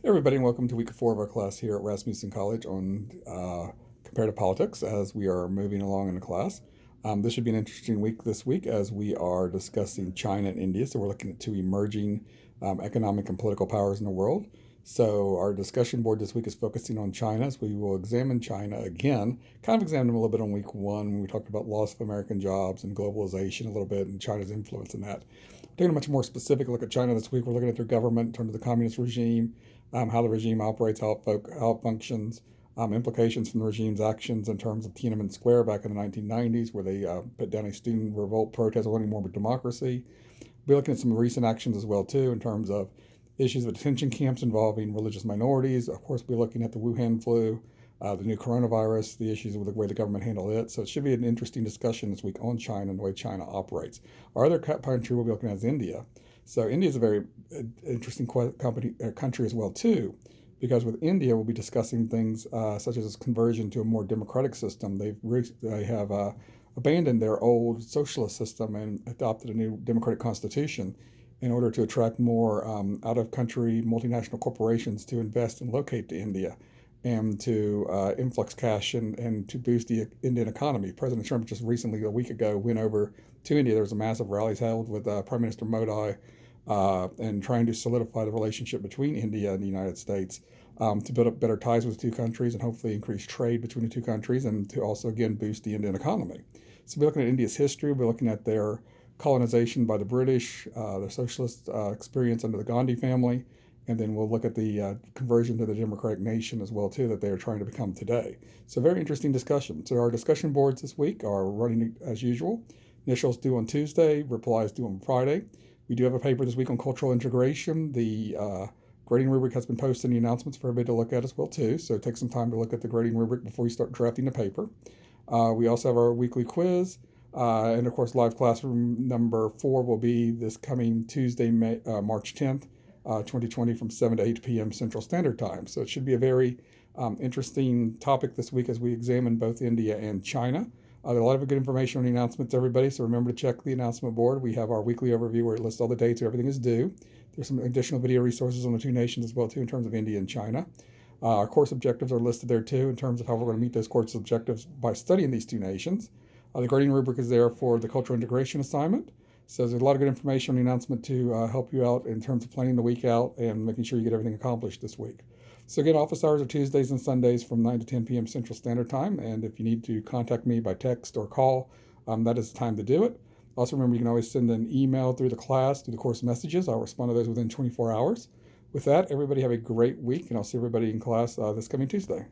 Hey everybody, and welcome to week 4 of our class here at Rasmussen College on comparative politics as we are moving along in the class. This should be an interesting week this week as we are discussing China and India. So we're looking at two emerging economic and political powers in the world. So our discussion board this week is focusing on China, as we will examine China again. Kind of examined them a little bit on week 1 when we talked about loss of American jobs and globalization a little bit and China's influence in that. Taking a much more specific look at China this week, we're looking at their government in terms of the communist regime, how the regime operates, how it functions, implications from the regime's actions in terms of Tiananmen Square back in the 1990s, where they put down a student revolt protest wanting more democracy. We'll be looking at some recent actions as well, too, in terms of issues of detention camps involving religious minorities. Of course, we'll be looking at the Wuhan flu, the new coronavirus, the issues with the way the government handled it. So it should be an interesting discussion this week on China and the way China operates. Our other country we'll be looking at is India. So India is a very interesting country as well too, because with India we'll be discussing things such as conversion to a more democratic system. They have abandoned their old socialist system and adopted a new democratic constitution in order to attract more out-of-country multinational corporations to invest and locate to India and to influx cash and to boost the Indian economy. President Trump just recently, a week ago, went over to India. There was a massive rally held with Prime Minister Modi and trying to solidify the relationship between India and the United States to build up better ties with the two countries and hopefully increase trade between the two countries and to also, again, boost the Indian economy. So we're looking at India's history. We're looking at their colonization by the British, their socialist experience under the Gandhi family, and then we'll look at the conversion to the democratic nation as well too that they are trying to become today. So very interesting discussion. So our discussion boards this week are running as usual. Initials due on Tuesday, replies due on Friday. We do have a paper this week on cultural integration. The grading rubric has been posted in the announcements for everybody to look at as well too. So take some time to look at the grading rubric before you start drafting the paper. We also have our weekly quiz. And of course, live classroom number 4 will be this coming Tuesday, March 10th, 2020 from 7 to 8 p.m. Central Standard Time. So it should be a very interesting topic this week as we examine both India and China. There's a lot of good information on the announcements, everybody, so remember to check the announcement board. We have our weekly overview where it lists all the dates where everything is due. There's some additional video resources on the two nations as well, too, in terms of India and China. Our course objectives are listed there, too, in terms of how we're going to meet those course objectives by studying these two nations. The grading rubric is there for the cultural integration assignment. So there's a lot of good information on the announcement to help you out in terms of planning the week out and making sure you get everything accomplished this week. So again, office hours are Tuesdays and Sundays from 9 to 10 p.m. Central Standard Time. And if you need to contact me by text or call, that is the time to do it. Also remember, you can always send an email through the class, through the course messages. I'll respond to those within 24 hours. With that, everybody have a great week, and I'll see everybody in class this coming Tuesday.